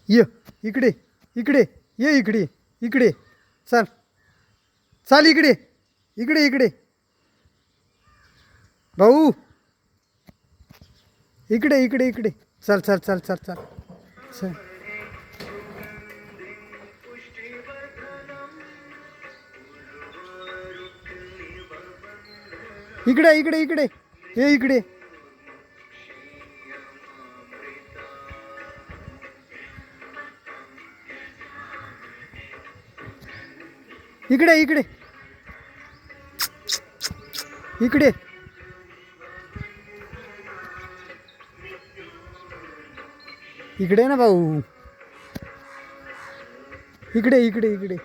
ये इकडे इकडे ये इकडे इकडे चल चाल इकडे इकडे इकडे भाऊ इकडे इकडे इकडे चल चल चल चल चल चल इकडे इकडे इकडे ये इकडे इकडे इकडे इकडे इकडे ना भाऊ इकडे इकडे इकडे